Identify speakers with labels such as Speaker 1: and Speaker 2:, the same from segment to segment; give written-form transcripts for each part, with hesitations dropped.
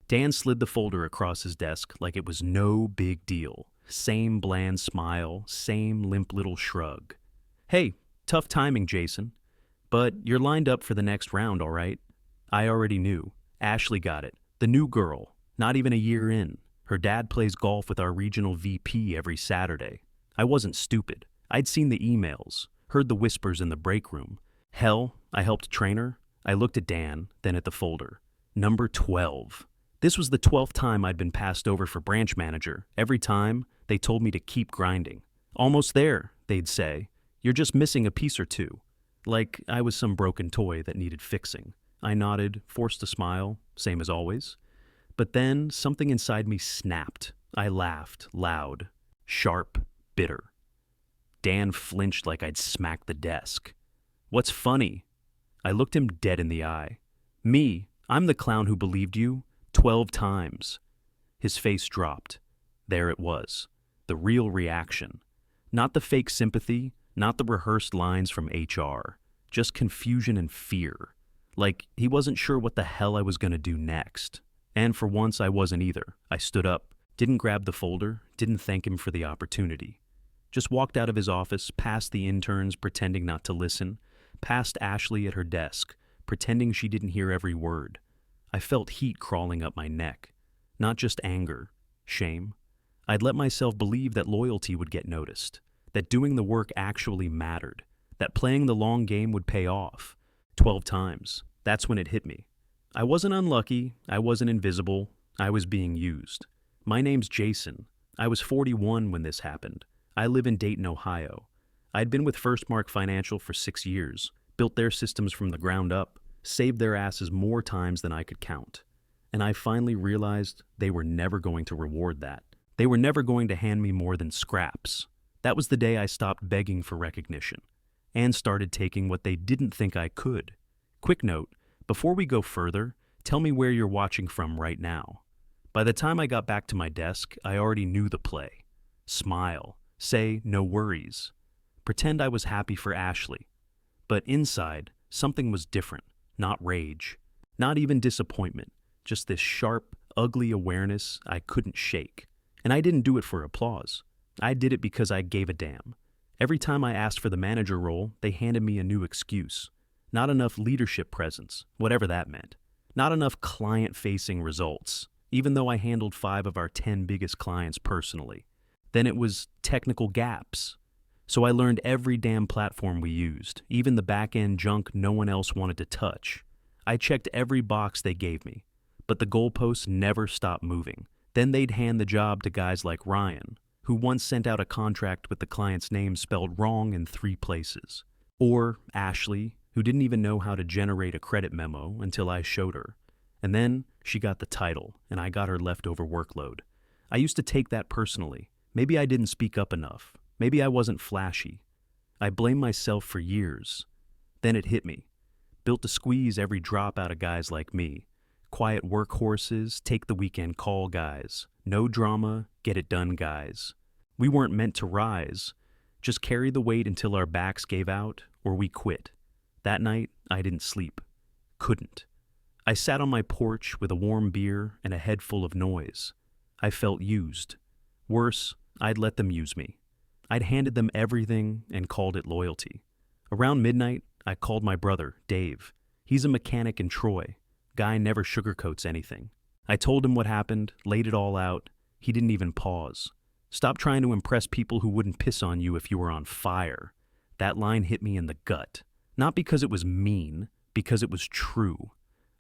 Speaker 1: Dan slid the folder across his desk like it was no big deal. Same bland smile, same limp little shrug. Hey, tough timing, Jason. But you're lined up for the next round, all right? I already knew. Ashley got it. The new girl. Not even a year in. Her dad plays golf with our regional VP every Saturday. I wasn't stupid. I'd seen the emails, heard the whispers in the break room. Hell, I helped train her. I looked at Dan, then at the folder. Number 12. This was the 12th time I'd been passed over for branch manager. Every time, they told me to keep grinding. Almost there, they'd say. You're just missing a piece or two. Like I was some broken toy that needed fixing. I nodded, forced a smile, same as always. But then something inside me snapped. I laughed, loud, sharp, bitter. Dan flinched like I'd smacked the desk. What's funny? I looked him dead in the eye. Me, I'm the clown who believed you 12 times. His face dropped. There it was. The real reaction. Not the fake sympathy, not the rehearsed lines from HR. Just confusion and fear. Like he wasn't sure what the hell I was going to do next. And for once I wasn't either. I stood up, didn't grab the folder, didn't thank him for the opportunity. Just walked out of his office, past the interns pretending not to listen, past Ashley at her desk, pretending she didn't hear every word. I felt heat crawling up my neck. Not just anger, shame. I'd let myself believe that loyalty would get noticed, that doing the work actually mattered, that playing the long game would pay off. 12 times. That's when it hit me. I wasn't unlucky, I wasn't invisible, I was being used. My name's Jason. I was 41 when this happened. I live in Dayton, Ohio. I'd been with Firstmark Financial for 6 years, built their systems from the ground up, saved their asses more times than I could count. And I finally realized they were never going to reward that. They were never going to hand me more than scraps. That was the day I stopped begging for recognition and started taking what they didn't think I could. Quick note, before we go further, tell me where you're watching from right now. By the time I got back to my desk, I already knew the play. Smile. Say, no worries. Pretend I was happy for Ashley. But inside, something was different. Not rage. Not even disappointment. Just this sharp, ugly awareness I couldn't shake. And I didn't do it for applause. I did it because I gave a damn. Every time I asked for the manager role, they handed me a new excuse. Not enough leadership presence, whatever that meant. Not enough client-facing results, even though I handled 5 of our 10 biggest clients personally. Then it was technical gaps. So I learned every damn platform we used, even the back-end junk no one else wanted to touch. I checked every box they gave me, but the goalposts never stopped moving. Then they'd hand the job to guys like Ryan, who once sent out a contract with the client's name spelled wrong in 3 places. Or Ashley, who didn't even know how to generate a credit memo until I showed her. And then she got the title, and I got her leftover workload. I used to take that personally. Maybe I didn't speak up enough. Maybe I wasn't flashy. I blamed myself for years. Then it hit me. Built to squeeze every drop out of guys like me. Quiet workhorses, take the weekend call guys. No drama, get it done guys. We weren't meant to rise. Just carry the weight until our backs gave out or we quit. That night, I didn't sleep. Couldn't. I sat on my porch with a warm beer and a head full of noise. I felt used. Worse, I'd let them use me. I'd handed them everything and called it loyalty. Around midnight, I called my brother, Dave. He's a mechanic in Troy. Guy never sugarcoats anything. I told him what happened, laid it all out. He didn't even pause. Stop trying to impress people who wouldn't piss on you if you were on fire. That line hit me in the gut. Not because it was mean, because it was true.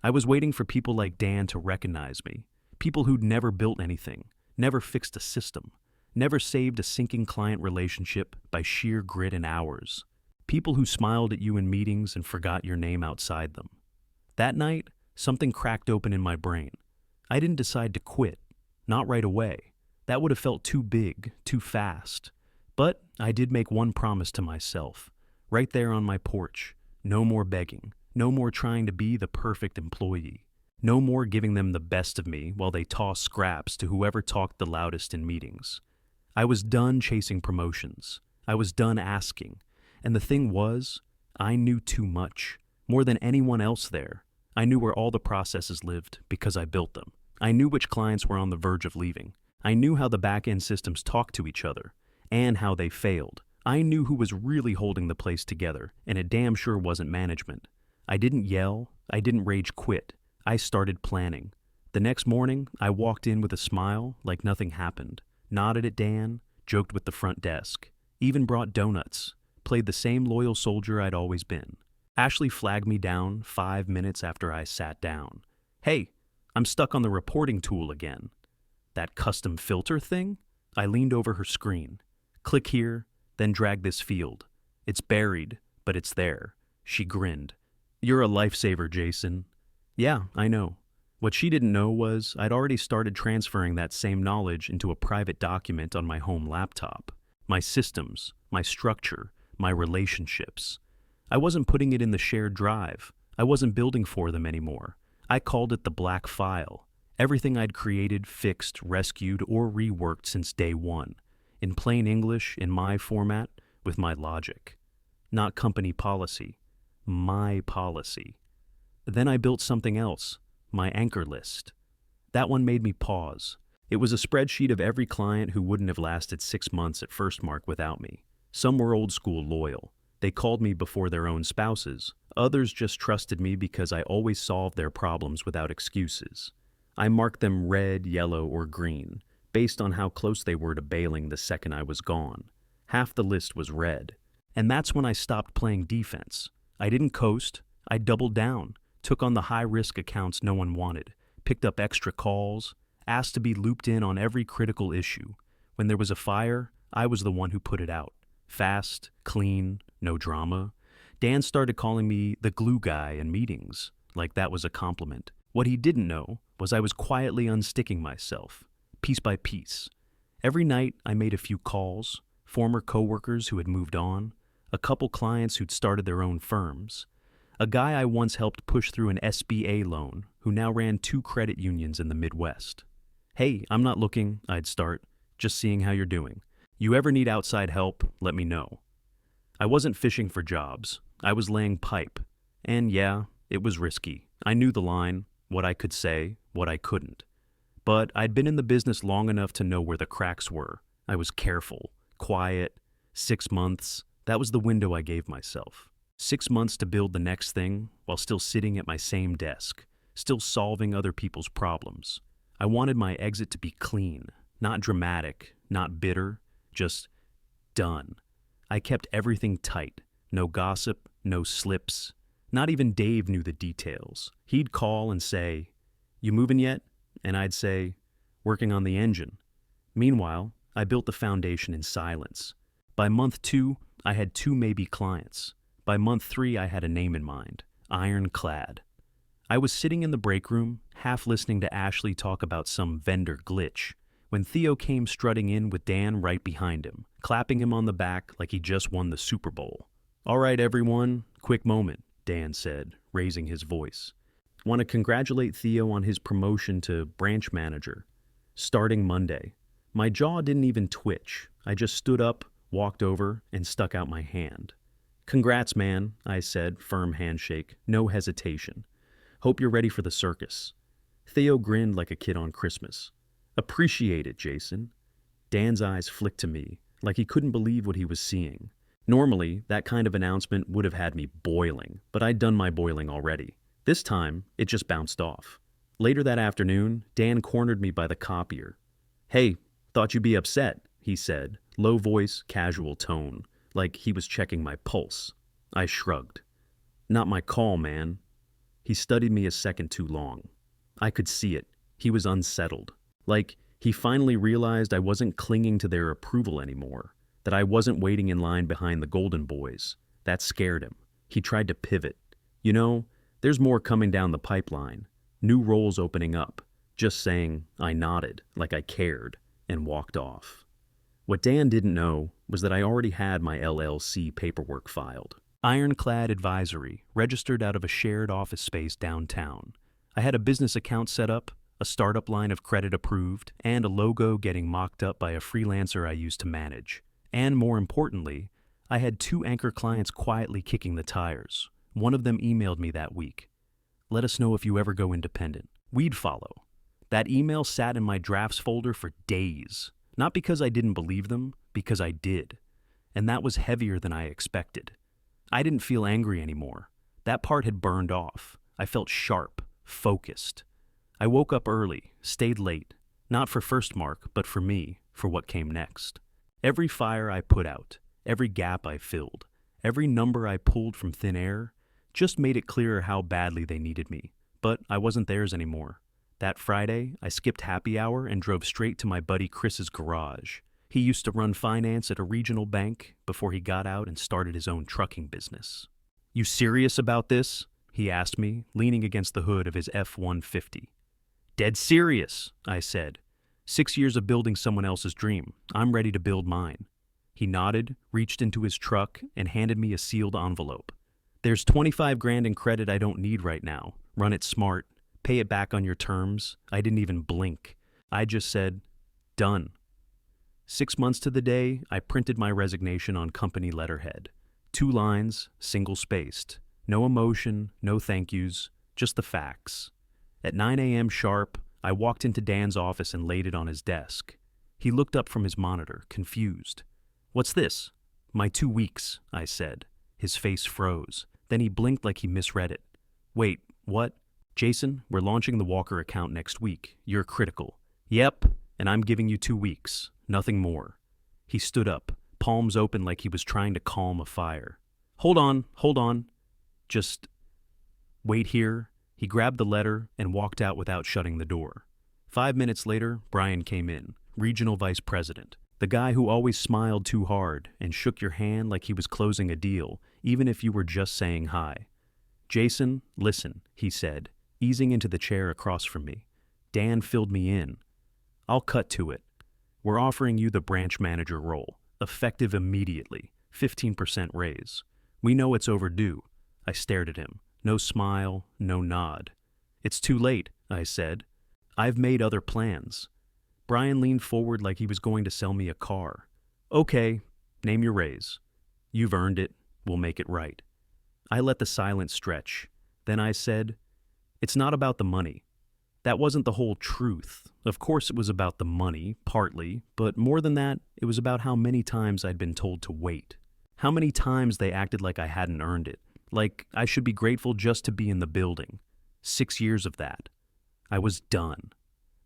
Speaker 1: I was waiting for people like Dan to recognize me. People who'd never built anything, never fixed a system, never saved a sinking client relationship by sheer grit and hours. People who smiled at you in meetings and forgot your name outside them. That night, something cracked open in my brain. I didn't decide to quit. Not right away. That would have felt too big, too fast. But I did make one promise to myself. Right there on my porch. No more begging. No more trying to be the perfect employee. No more giving them the best of me while they toss scraps to whoever talked the loudest in meetings. I was done chasing promotions. I was done asking. And the thing was, I knew too much. More than anyone else there. I knew where all the processes lived because I built them. I knew which clients were on the verge of leaving. I knew how the back-end systems talked to each other and how they failed. I knew who was really holding the place together, and it damn sure wasn't management. I didn't yell. I didn't rage quit. I started planning. The next morning, I walked in with a smile like nothing happened, nodded at Dan, joked with the front desk, even brought donuts, played the same loyal soldier I'd always been. Ashley flagged me down 5 minutes after I sat down. "Hey, I'm stuck on the reporting tool again." "That custom filter thing?" I leaned over her screen. "Click here, then drag this field. It's buried, but it's there." She grinned. "You're a lifesaver, Jason." "Yeah, I know." What she didn't know was I'd already started transferring that same knowledge into a private document on my home laptop. My systems, my structure, my relationships. I wasn't putting it in the shared drive. I wasn't building for them anymore. I called it the black file. Everything I'd created, fixed, rescued, or reworked since day one. In plain English, in my format, with my logic. Not company policy. My policy. Then I built something else. My anchor list. That one made me pause. It was a spreadsheet of every client who wouldn't have lasted 6 months at Firstmark without me. Some were old school loyal. They called me before their own spouses. Others just trusted me because I always solved their problems without excuses. I marked them red, yellow, or green, based on how close they were to bailing the second I was gone. Half the list was red. And that's when I stopped playing defense. I didn't coast. I doubled down. Took on the high-risk accounts no one wanted, picked up extra calls, asked to be looped in on every critical issue. When there was a fire, I was the one who put it out. Fast, clean, no drama. Dan started calling me the glue guy in meetings, like that was a compliment. What he didn't know was I was quietly unsticking myself, piece by piece. Every night I made a few calls, former coworkers who had moved on, a couple clients who'd started their own firms, a guy I once helped push through an SBA loan who now ran 2 credit unions in the Midwest. "Hey, I'm not looking," I'd start, "just seeing how you're doing. You ever need outside help, let me know." I wasn't fishing for jobs. I was laying pipe. And yeah, it was risky. I knew the line, what I could say, what I couldn't. But I'd been in the business long enough to know where the cracks were. I was careful, quiet. 6 months, that was the window I gave myself. 6 months to build the next thing while still sitting at my same desk, still solving other people's problems. I wanted my exit to be clean, not dramatic, not bitter, just done. I kept everything tight. No gossip, no slips. Not even Dave knew the details. He'd call and say, "You moving yet?" And I'd say, "Working on the engine." Meanwhile, I built the foundation in silence. By month 2, I had 2 maybe clients. By month 3, I had a name in mind, Ironclad. I was sitting in the break room, half listening to Ashley talk about some vendor glitch, when Theo came strutting in with Dan right behind him, clapping him on the back like he just won the Super Bowl. "All right, everyone, quick moment," Dan said, raising his voice. "Want to congratulate Theo on his promotion to branch manager, starting Monday." My jaw didn't even twitch. I just stood up, walked over, and stuck out my hand. "Congrats, man," I said, firm handshake, no hesitation. "Hope you're ready for the circus." Theo grinned like a kid on Christmas. "Appreciate it, Jason." Dan's eyes flicked to me, like he couldn't believe what he was seeing. Normally, that kind of announcement would have had me boiling, but I'd done my boiling already. This time, it just bounced off. Later that afternoon, Dan cornered me by the copier. "Hey, thought you'd be upset," he said, low voice, casual tone, like he was checking my pulse. I shrugged. "Not my call, man." He studied me a second too long. I could see it. He was unsettled. Like, he finally realized I wasn't clinging to their approval anymore, that I wasn't waiting in line behind the Golden Boys. That scared him. He tried to pivot. "You know, there's more coming down the pipeline. New roles opening up." Just saying, I nodded, like I cared, and walked off. What Dan didn't know was that I already had my LLC paperwork filed. Ironclad Advisory, registered out of a shared office space downtown. I had a business account set up, a startup line of credit approved, and a logo getting mocked up by a freelancer I used to manage. And more importantly, I had 2 anchor clients quietly kicking the tires. One of them emailed me that week. "Let us know if you ever go independent. We'd follow." That email sat in my drafts folder for days. Not because I didn't believe them, because I did. And that was heavier than I expected. I didn't feel angry anymore. That part had burned off. I felt sharp, focused. I woke up early, stayed late, not for first mark, but for me, for what came next. Every fire I put out, every gap I filled, every number I pulled from thin air, just made it clearer how badly they needed me. But I wasn't theirs anymore. That Friday, I skipped happy hour and drove straight to my buddy Chris's garage. He used to run finance at a regional bank before he got out and started his own trucking business. "You serious about this?" he asked me, leaning against the hood of his F-150. "Dead serious," I said. 6 years of building someone else's dream. I'm ready to build mine. He nodded, reached into his truck, and handed me a sealed envelope. "There's 25 grand in credit I don't need right now. Run it smart. Pay it back on your terms." I didn't even blink. I just said, "Done." 6 months to the day, I printed my resignation on company letterhead. 2 lines, single-spaced. No emotion, no thank yous, just the facts. At 9 a.m. sharp, I walked into Dan's office and laid it on his desk. He looked up from his monitor, confused. "What's this?" "My 2 weeks," I said. His face froze. Then he blinked like he misread it. "Wait, what?" "Jason, we're launching the Walker account next week. You're critical." "Yep, and I'm giving you 2 weeks. Nothing more." He stood up, palms open like he was trying to calm a fire. Hold on. Just wait here." He grabbed the letter and walked out without shutting the door. 5 minutes later, Brian came in, regional vice president. The guy who always smiled too hard and shook your hand like he was closing a deal, even if you were just saying hi. "Jason, listen," he said, easing into the chair across from me. Dan filled me in. "I'll cut to it. We're offering you the branch manager role, effective immediately, 15% raise. We know it's overdue." I stared at him. No smile, no nod. "It's too late," I said. "I've made other plans." Brian leaned forward like he was going to sell me a car. "Okay, name your raise." "You've earned it. We'll make it right." I let the silence stretch. Then I said, "It's not about the money." That wasn't the whole truth. Of course it was about the money, partly, but more than that, it was about how many times I'd been told to wait. How many times they acted like I hadn't earned it, like I should be grateful just to be in the building. 6 years of that. I was done.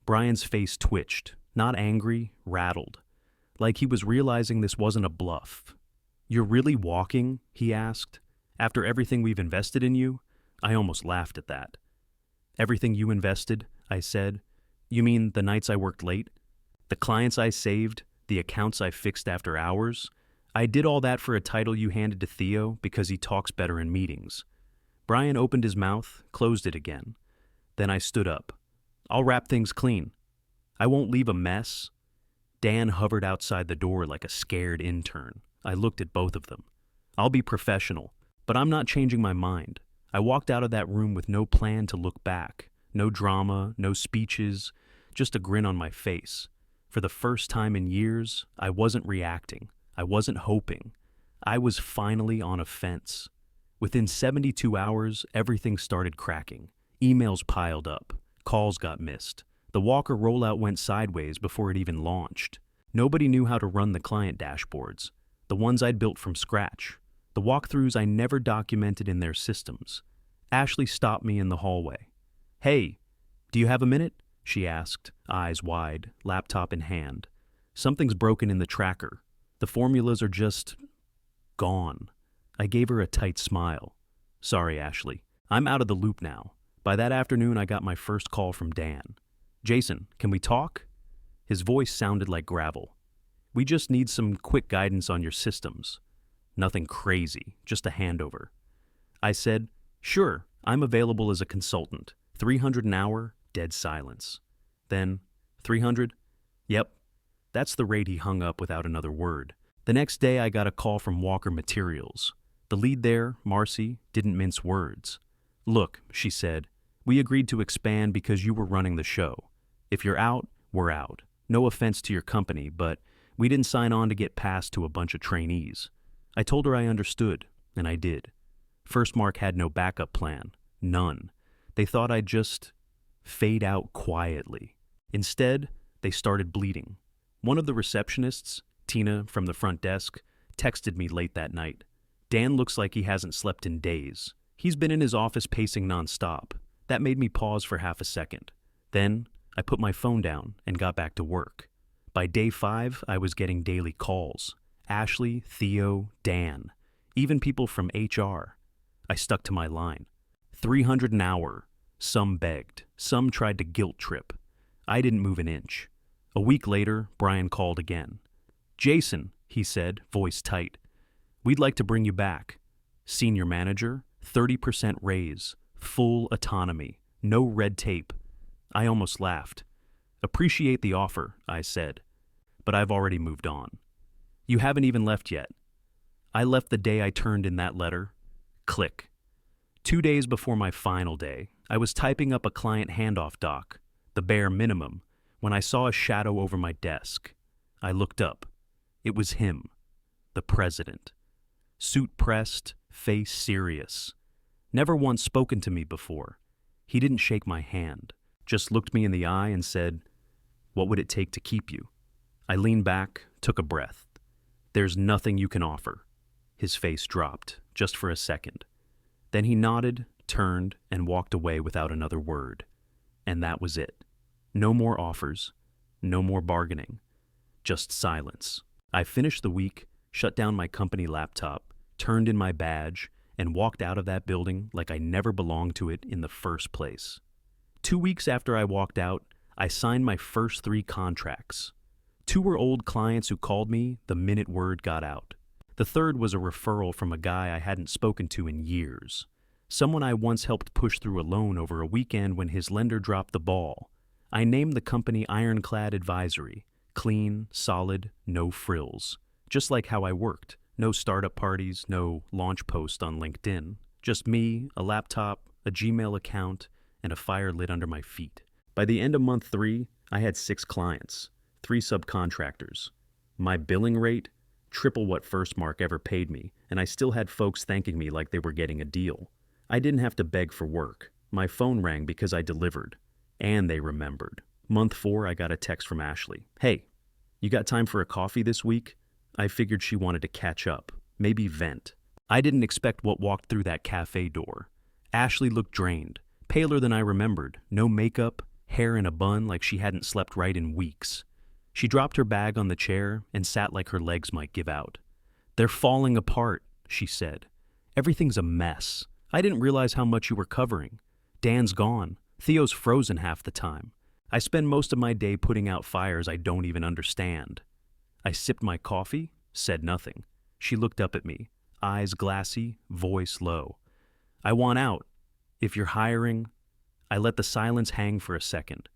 Speaker 1: Brian's face twitched, not angry, rattled, like he was realizing this wasn't a bluff. "You're really walking?" he asked. "After everything we've invested in you?" I almost laughed at that. "Everything you invested?" I said. "You mean the nights I worked late? The clients I saved? The accounts I fixed after hours? I did all that for a title you handed to Theo because he talks better in meetings." Brian opened his mouth, closed it again. Then I stood up. "I'll wrap things clean. I won't leave a mess." Dan hovered outside the door like a scared intern. I looked at both of them. "I'll be professional, but I'm not changing my mind." I walked out of that room with no plan to look back. No drama, no speeches, just a grin on my face. For the first time in years, I wasn't reacting. I wasn't hoping. I was finally on a fence. Within 72 hours, everything started cracking. Emails piled up. Calls got missed. The Walker rollout went sideways before it even launched. Nobody knew how to run the client dashboards, the ones I'd built from scratch. The walkthroughs I never documented in their systems. Ashley stopped me in the hallway. "Hey, do you have a minute?" she asked, eyes wide, laptop in hand. "Something's broken in the tracker. The formulas are just gone." I gave her a tight smile. "Sorry, Ashley. I'm out of the loop now." By that afternoon, I got my first call from Dan. "Jason, can we talk?" His voice sounded like gravel. "We just need some quick guidance on your systems." Nothing crazy, just a handover. I said, "Sure, I'm available as a consultant. 300 an hour," dead silence. Then, 300? "Yep." That's the rate he hung up without another word. The next day I got a call from Walker Materials. The lead there, Marcy, didn't mince words. "Look," she said, "we agreed to expand because you were running the show. If you're out, we're out. No offense to your company, but we didn't sign on to get passed to a bunch of trainees." I told her I understood, and I did. First Mark had no backup plan. None. They thought I'd just fade out quietly. Instead, they started bleeding. One of the receptionists, Tina from the front desk, texted me late that night. Dan looks like he hasn't slept in days. He's been in his office pacing nonstop. That made me pause for half a second. Then, I put my phone down and got back to work. By day 5, I was getting daily calls. Ashley, Theo, Dan, even people from HR. I stuck to my line. 300 an hour. Some begged. Some tried to guilt trip. I didn't move an inch. A week later, Brian called again. "Jason," he said, voice tight, "we'd like to bring you back. Senior manager, 30% raise, full autonomy, no red tape." I almost laughed. "Appreciate the offer," I said, "but I've already moved on." "You haven't even left yet." I left the day I turned in that letter. Click. 2 days before my final day, I was typing up a client handoff doc, the bare minimum, when I saw a shadow over my desk. I looked up. It was him, the president. Suit pressed, face serious. Never once spoken to me before. He didn't shake my hand, just looked me in the eye and said, "What would it take to keep you?" I leaned back, took a breath. "There's nothing you can offer." His face dropped, just for a second. Then he nodded, turned, and walked away without another word. And that was it. No more offers, no more bargaining, just silence. I finished the week, shut down my company laptop, turned in my badge, and walked out of that building like I never belonged to it in the first place. 2 weeks after I walked out, I signed my first 3 contracts. 2 were old clients who called me the minute word got out. The third was a referral from a guy I hadn't spoken to in years. Someone I once helped push through a loan over a weekend when his lender dropped the ball. I named the company Ironclad Advisory. Clean, solid, no frills. Just like how I worked. No startup parties, no launch post on LinkedIn. Just me, a laptop, a Gmail account, and a fire lit under my feet. By the end of month 3, I had 6 clients, 3 subcontractors. My billing rate, triple what Firstmark ever paid me, and I still had folks thanking me like they were getting a deal. I didn't have to beg for work. My phone rang because I delivered. And they remembered. Month 4, I got a text from Ashley. "Hey, you got time for a coffee this week?" I figured she wanted to catch up, maybe vent. I didn't expect what walked through that cafe door. Ashley looked drained, paler than I remembered, no makeup, hair in a bun like she hadn't slept right in weeks. She dropped her bag on the chair and sat like her legs might give out. "They're falling apart," she said. "Everything's a mess. I didn't realize how much you were covering. Dan's gone. Theo's frozen half the time. I spend most of my day putting out fires I don't even understand." I sipped my coffee, said nothing. She looked up at me, eyes glassy, voice low. "I want out. If you're hiring..." I let the silence hang for a second.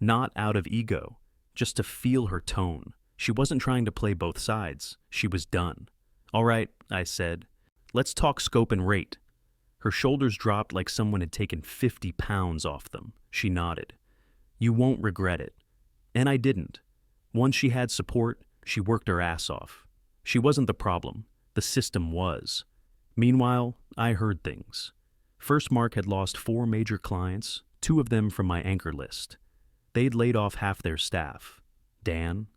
Speaker 1: Not out of ego, just to feel her tone. She wasn't trying to play both sides. She was done. "All right," I said. "Let's talk scope and rate." Her shoulders dropped like someone had taken 50 pounds off them. She nodded. "You won't regret it." And I didn't. Once she had support, she worked her ass off. She wasn't the problem. The system was. Meanwhile, I heard things. Firstmark had lost 4 major clients, 2 of them from my anchor list. They'd laid off half their staff. Dan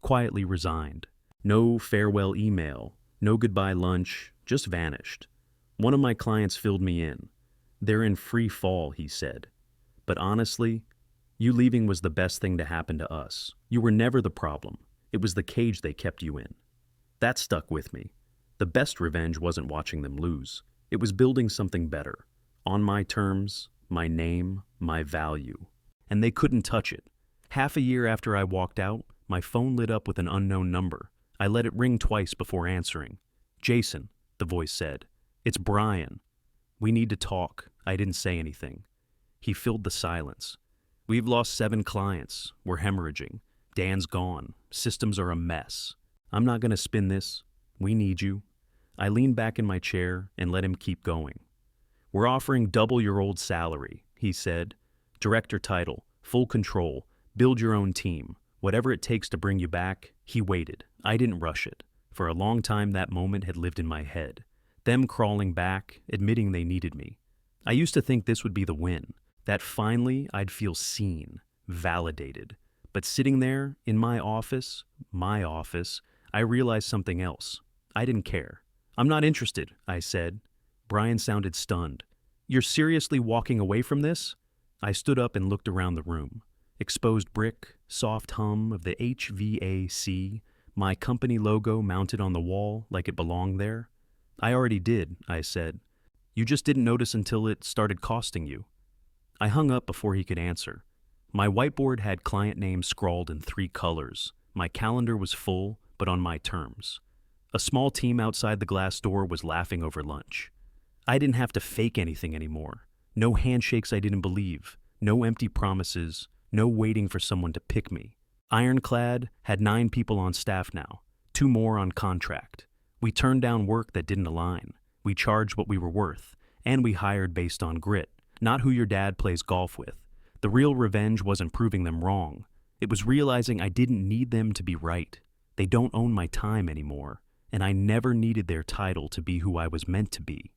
Speaker 1: quietly resigned. No farewell email, no goodbye lunch, just vanished. One of my clients filled me in. "They're in free fall," he said. "But honestly, you leaving was the best thing to happen to us. You were never the problem. It was the cage they kept you in." That stuck with me. The best revenge wasn't watching them lose. It was building something better. On my terms, my name, my value. And they couldn't touch it. Half a year after I walked out, my phone lit up with an unknown number. I let it ring twice before answering. "Jason," the voice said. "It's Brian. We need to talk." I didn't say anything. He filled the silence. "We've lost 7 clients. We're hemorrhaging. Dan's gone. Systems are a mess. I'm not going to spin this. We need you." I leaned back in my chair and let him keep going. "We're offering double your old salary," he said. "Director title, full control, build your own team. Whatever it takes to bring you back." He waited. I didn't rush it. For a long time that moment had lived in my head. Them crawling back, admitting they needed me. I used to think this would be the win. That finally I'd feel seen, validated. But sitting there in my office, I realized something else. I didn't care. I'm not interested, I said. Brian sounded stunned. You're seriously walking away from this? I stood up and looked around the room. Exposed brick, soft hum of the HVAC, my company logo mounted on the wall like it belonged there. I already did, I said. You just didn't notice until it started costing you. I hung up before he could answer. My whiteboard had client names scrawled in 3 colors. My calendar was full, but on my terms. A small team outside the glass door was laughing over lunch. I didn't have to fake anything anymore. No handshakes I didn't believe. No empty promises. No waiting for someone to pick me. Ironclad had 9 people on staff now, 2 more on contract. We turned down work that didn't align. We charged what we were worth, and we hired based on grit, not who your dad plays golf with. The real revenge wasn't proving them wrong. It was realizing I didn't need them to be right. They don't own my time anymore, and I never needed their title to be who I was meant to be.